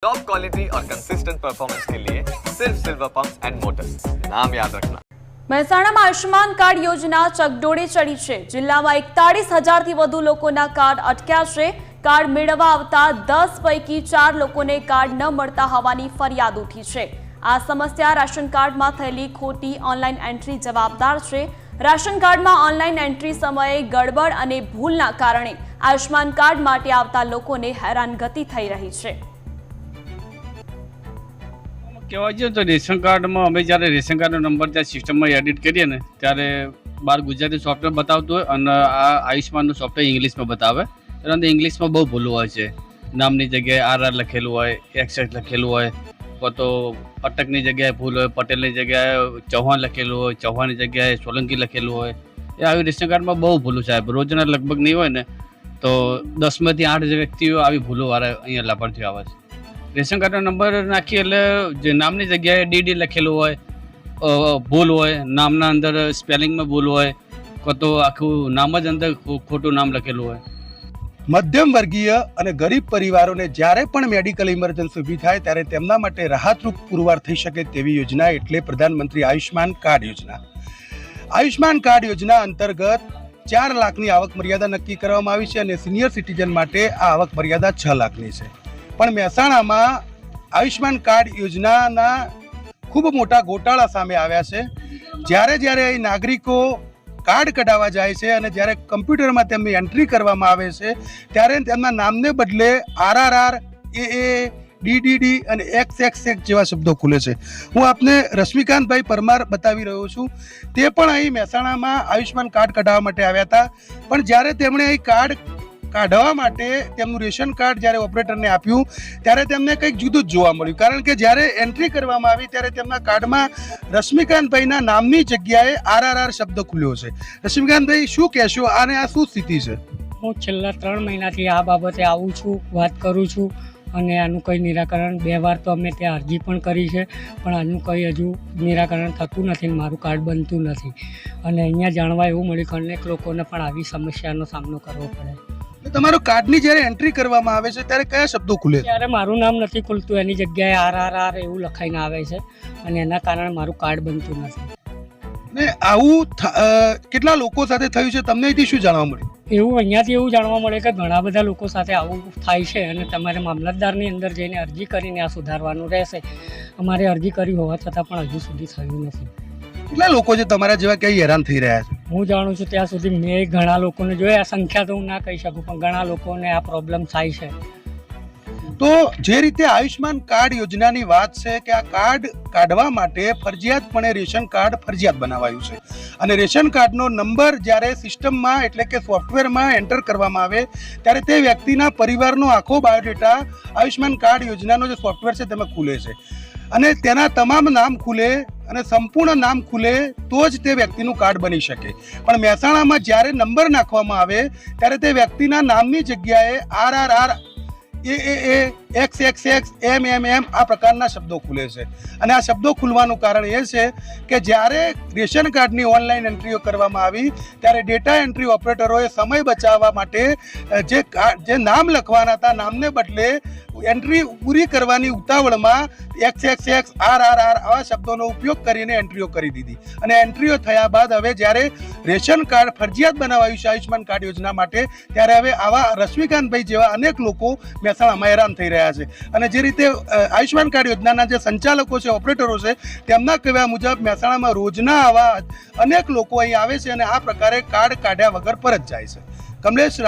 Top quality और consistent performance के लिए सिर्फ सिल्वर पंप्स एंड मोटर्स, नाम याद रखना। મહેસાણામાં આયુષ્માન કાર્ડ યોજના ચકડોળે ચડી છે। જિલ્લામાં 41,000થી વધુ લોકોના કાર્ડ અટક્યા છે। કાર્ડ મેળવવા આવતા 10 પૈકી 4 લોકોને કાર્ડ ન મળતા હોવાની ફરિયાદ ઉઠી છે। આ સમસ્યા રાશન કાર્ડમાં થયેલી ખોટી ઓનલાઈન એન્ટ્રી જવાબદાર છે। રાશન કાર્ડમાં ઓનલાઈન એન્ટ્રી સમયે ગડબડ અને ભૂલના કારણે આયુષ્માન કાર્ડ માટે આવતા લોકોને હેરાનગતિ થઈ રહી છે। કહેવાય છે તો રેશન કાર્ડમાં અમે જ્યારે રેશન કાર્ડનો નંબર ત્યાં સિસ્ટમમાં એડિટ કરીએ ને ત્યારે બહાર ગુજરાતી સોફ્ટવેર બતાવતું હોય અને આ આયુષ્માનનું સોફ્ટવેર ઇંગ્લિશમાં બતાવે અને ઇંગ્લિશમાં બહુ ભૂલો હોય છે। નામની જગ્યાએ આર લખેલું હોય, એક્સ લખેલું હોય, તો અટકની જગ્યાએ ભૂલ હોય, પટેલની જગ્યાએ ચૌહાણ લખેલું હોય, ચૌહાણની જગ્યાએ સોલંકી લખેલું હોય। એ આવી રેશન કાર્ડમાં બહુ ભૂલો સાહેબ, રોજના લગભગ નહીં હોય ને તો 10માંથી 8 વ્યક્તિઓ આવી ભૂલોવાળા અહીંયા લાભાર્થીઓ આવે છે। રેશન કાર્ડનો નંબર નાખીએ એટલે જે નામની જગ્યાએ ડીડી લખેલું હોય, ભૂલ હોય, નામના અંદર સ્પેલિંગમાં ભૂલ હોય, તો આખું નામ જ અંદર ખોટું નામ લખેલું હોય। મધ્યમ વર્ગીય અને ગરીબ પરિવારોને જ્યારે પણ મેડિકલ ઇમરજન્સી ઊભી થાય ત્યારે તેમના માટે રાહતરૂપ પુરવાર થઈ શકે તેવી યોજના એટલે પ્રધાનમંત્રી આયુષ્માન કાર્ડ યોજના। આયુષ્માન કાર્ડ યોજના અંતર્ગત 4 લાખની આવક મર્યાદા નક્કી કરવામાં આવી છે અને સિનિયર સિટીઝન માટે આ આવક મર્યાદા 6 લાખની છે। પણ મહેસાણામાં આયુષ્માન કાર્ડ યોજનાના ખૂબ મોટા ગોટાળા સામે આવ્યા છે। જ્યારે અહીં નાગરિકો કાર્ડ કઢાવવા જાય છે અને જ્યારે કમ્પ્યુટરમાં તેમની એન્ટ્રી કરવામાં આવે છે ત્યારે તેમના નામને બદલે RRR, AA, DDD અને XXX જેવા શબ્દો ખુલે છે। હું આપને રશ્મિકાંતભાઈ પરમાર બતાવી રહ્યો છું। તે પણ અહીં મહેસાણામાં આયુષ્માન કાર્ડ કઢાવવા માટે આવ્યા હતા, પણ જ્યારે તેમણે અહીં કાર્ડ કાઢવા માટે તેમનું રેશન કાર્ડ જ્યારે ઓપરેટરને આપ્યું ત્યારે તેમને કંઈક જુદું જ જોવા મળ્યું, કારણ કે જ્યારે એન્ટ્રી કરવામાં આવી ત્યારે તેમના કાર્ડમાં રશ્મિકાંતભાઈના નામની જગ્યાએ RRR શબ્દ ખુલ્યો છે। રશ્મિકાંતભાઈ, શું કહેશો આને, આ શું સ્થિતિ છે? હું છેલ્લા 3 મહિનાથી આ બાબતે આવું છું, વાત કરું છું અને આનું કંઈ નિરાકરણ 2 વાર તો અમે ત્યાં અરજી પણ કરી છે, પણ આનું કંઈ હજુ નિરાકરણ થતું નથી, મારું કાર્ડ બનતું નથી। અને અહીંયા જાણવા એવું મળ્યું કે અનેક લોકોને પણ આવી સમસ્યાનો સામનો કરવો પડે। તમારું કાર્ડની જ્યારે એન્ટ્રી કરવામાં આવે છે ત્યારે કયા શબ્દો ખુલે છે? ત્યારે મારું નામ નથી ખુલતું, એની જગ્યાએ RRR એવું લખાઈને આવે છે અને એના કારણે મારું કાર્ડ બનતું નથી। ને આવું કેટલા લોકો સાથે થયું છે, તમને અહીંથી શું જાણવા મળ્યું? અહીંયાથી એવું જાણવા મળે કે ઘણા બધા લોકો સાથે આવું થાય છે અને તમારે મામલતદારની અંદર જઈને અરજી કરીને આ સુધારવાનું રહેશે। અમારે અરજી કરી હોવા છતાં પણ હજુ સુધી થયું નથી। કેટલા લોકો છે તમારા જેવા કઈ હેરાન થઈ રહ્યા છે? હું જાણું છું ત્યાં સુધી મેં ઘણા લોકોને જોયા, સંખ્યા તો હું ના કહી શકું, પણ ઘણા લોકોને આ પ્રોબ્લેમ થાય છે। તો જે રીતે આયુષ્માન કાર્ડ યોજનાની વાત છે કે આ કાર્ડ કાઢવા માટે ફરજિયાતપણે રેશન કાર્ડ ફરજિયાત બનાવાયું છે અને રેશન કાર્ડનો નંબર જ્યારે સિસ્ટમમાં એટલે કે સોફ્ટવેરમાં એન્ટર કરવામાં આવે ત્યારે તે વ્યક્તિના પરિવારનો આખો બાયોડેટા આયુષ્માન કાર્ડ યોજનાનો જે સોફ્ટવેર છે તેમાં ખુલે છે અને તેના તમામ નામ ખુલે અને સંપૂર્ણ નામ ખુલે તો જ તે વ્યક્તિનું કાર્ડ બની શકે। પણ મહેસાણામાં જ્યારે નંબર નાખવામાં આવે ત્યારે તે વ્યક્તિના નામની જગ્યાએ RRR, AAA, XXX, MMM આ પ્રકારના શબ્દો ખુલે છે અને આ શબ્દો ખુલવાનું કારણ એ છે કે જ્યારે રેશન કાર્ડની ઓનલાઈન એન્ટ્રીઓ કરવામાં આવી ત્યારે ડેટા એન્ટ્રી ઓપરેટરોએ સમય બચાવવા માટે જે નામ લખવાના હતા નામને બદલે એન્ટ્રી પૂરી કરવાની ઉતાવળમાં XXX, RRR આવા શબ્દોનો ઉપયોગ કરીને એન્ટ્રીઓ કરી દીધી અને એન્ટ્રીઓ થયા બાદ હવે જ્યારે રેશન કાર્ડ ફરજિયાત બનાવાયું છે આયુષ્માન કાર્ડ યોજના માટે ત્યારે હવે આવા રશ્મિકાંતભાઈ જેવા અનેક લોકો મહેસાણામાં હેરાન થઈ રહ્યા છે। અને જે રીતે આયુષ્માન કાર્ડ યોજનાના જે સંચાલકો છે, ઓપરેટરો છે, તેમના કહેવા મુજબ મહેસાણામાં રોજના આવા અનેક લોકો અહીં આવે છે અને આ પ્રકારે કાર્ડ કાઢ્યા વગર પરત જાય છે। કમલેશ।